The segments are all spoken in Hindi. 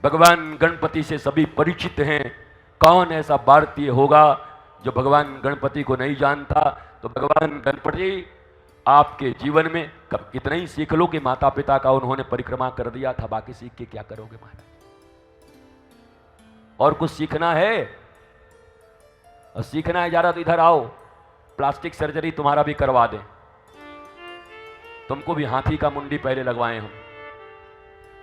भगवान गणपति से सभी परिचित हैं। कौन ऐसा भारतीय होगा जो भगवान गणपति को नहीं जानता? तो भगवान गणपति आपके जीवन में कब इतना ही सीख लो कि माता पिता का उन्होंने परिक्रमा कर दिया था, बाकी सीख के क्या करोगे महाराज? और कुछ सीखना है? और सीखना है जरा तो इधर आओ, प्लास्टिक सर्जरी तुम्हारा भी करवा दें, तुमको भी हाथी का मुंडी पहले लगवाएं हम।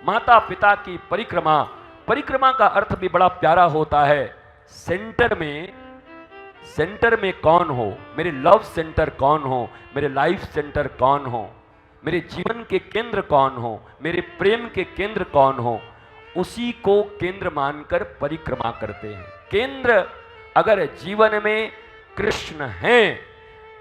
माता पिता की परिक्रमा, परिक्रमा का अर्थ भी बड़ा प्यारा होता है। सेंटर में कौन हो, मेरे लव सेंटर कौन हो, मेरे लाइफ सेंटर कौन हो, मेरे जीवन के केंद्र कौन हो, मेरे प्रेम के केंद्र कौन हो, उसी को केंद्र मानकर परिक्रमा करते हैं। केंद्र अगर जीवन में कृष्ण हैं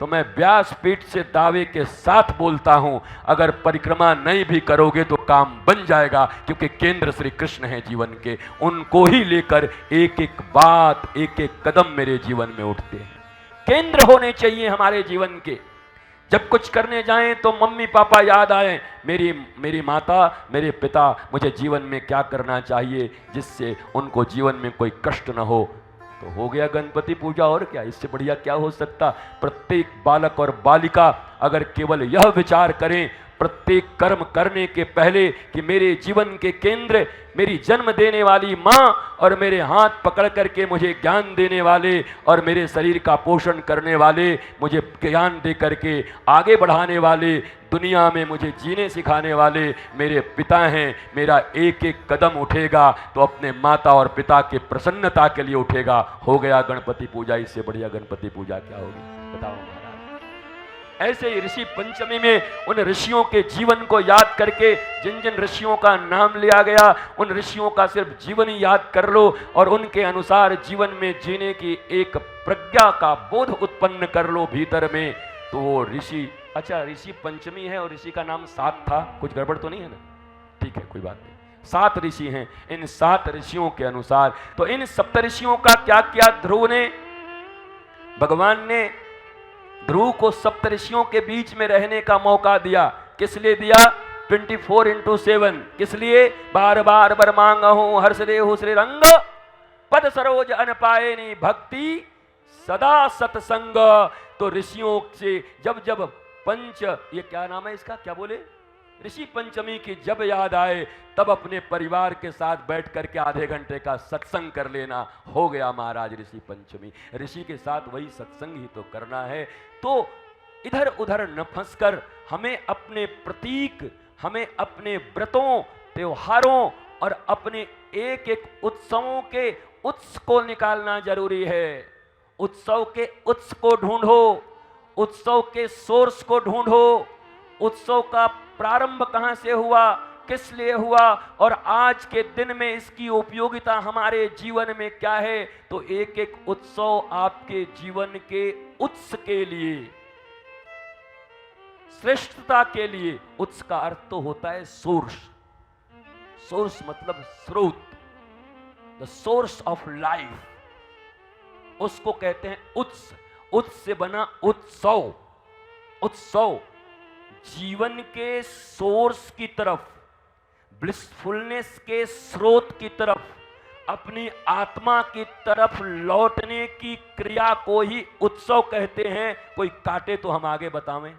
तो मैं व्यासपीठ से दावे के साथ बोलता हूं, अगर परिक्रमा नहीं भी करोगे तो काम बन जाएगा, क्योंकि केंद्र श्री कृष्ण हैं जीवन के। उनको ही लेकर एक एक बात, एक एक कदम मेरे जीवन में उठते हैं। केंद्र होने चाहिए हमारे जीवन के। जब कुछ करने जाएं तो मम्मी पापा याद आए, मेरी माता, मेरे पिता मुझे जीवन में क्या करना चाहिए जिससे उनको जीवन में कोई कष्ट न हो। तो हो गया गणपति पूजा, और क्या, इससे बढ़िया क्या हो सकता। प्रत्येक बालक और बालिका अगर केवल यह विचार करें प्रत्येक कर्म करने के पहले कि मेरे जीवन के केंद्र मेरी जन्म देने वाली माँ और मेरे हाथ पकड़ करके मुझे ज्ञान देने वाले और मेरे शरीर का पोषण करने वाले, मुझे ज्ञान दे करके आगे बढ़ाने वाले, दुनिया में मुझे जीने सिखाने वाले मेरे पिता हैं। मेरा एक एक कदम उठेगा तो अपने माता और पिता के प्रसन्नता के लिए उठेगा। हो गया गणपति पूजा, इससे बढ़िया गणपति पूजा क्या होगी बताओ महाराज। ऐसे ही ऋषि पंचमी में उन ऋषियों के जीवन को याद करके, जिन जिन ऋषियों का नाम लिया गया उन ऋषियों का सिर्फ जीवन ही याद कर लो और उनके अनुसार जीवन में जीने की एक प्रज्ञा का बोध उत्पन्न कर लो भीतर में, तो वो ऋषि, अच्छा ऋषि पंचमी है और ऋषि का नाम 7 था, कुछ गड़बड़ तो नहीं है ना? ठीक है, कोई बात नहीं। 7 ऋषि हैं। इन 7 ऋषियों के अनुसार, तो इन सप्तऋषियों का क्या किया ध्रुव ने? भगवान ने ध्रुव को सप्तऋषियों के बीच में रहने का मौका दिया। किस लिए दिया? 24/7। किस लिए? बार बार बर मांगहूं हर्ष देहु श्री रंग, पद सरोज अन पायनी भक्ति सदा सत्संग। तो ऋषियों से जब जब ये क्या नाम है इसका, क्या बोले, ऋषि पंचमी की जब याद आए तब अपने परिवार के साथ बैठ करके आधे घंटे का सत्संग कर लेना। हो गया महाराज ऋषि पंचमी। ऋषि के साथ वही सत्संग ही तो करना है। तो इधर उधर न फंसकर हमें अपने प्रतीक, हमें अपने व्रतों, त्योहारों और अपने एक एक उत्सवों के उत्स को निकालना जरूरी है। उत्सव के उत्स को ढूंढो, उत्सव के सोर्स को ढूंढो, उत्सव का प्रारंभ कहां से हुआ, किस लिए हुआ और आज के दिन में इसकी उपयोगिता हमारे जीवन में क्या है। तो एक एक उत्सव आपके जीवन के उत्स के लिए, श्रेष्ठता के लिए। उत्स का अर्थ तो होता है सोर्स। सोर्स मतलब स्रोत, द सोर्स ऑफ लाइफ, उसको कहते हैं उत्स। उत्स से बना उत्सव। उत्सव जीवन के सोर्स की तरफ, ब्लिसफुलनेस के स्रोत की तरफ, अपनी आत्मा की तरफ लौटने की क्रिया को ही उत्सव कहते हैं। कोई काटे तो हम आगे बतावें।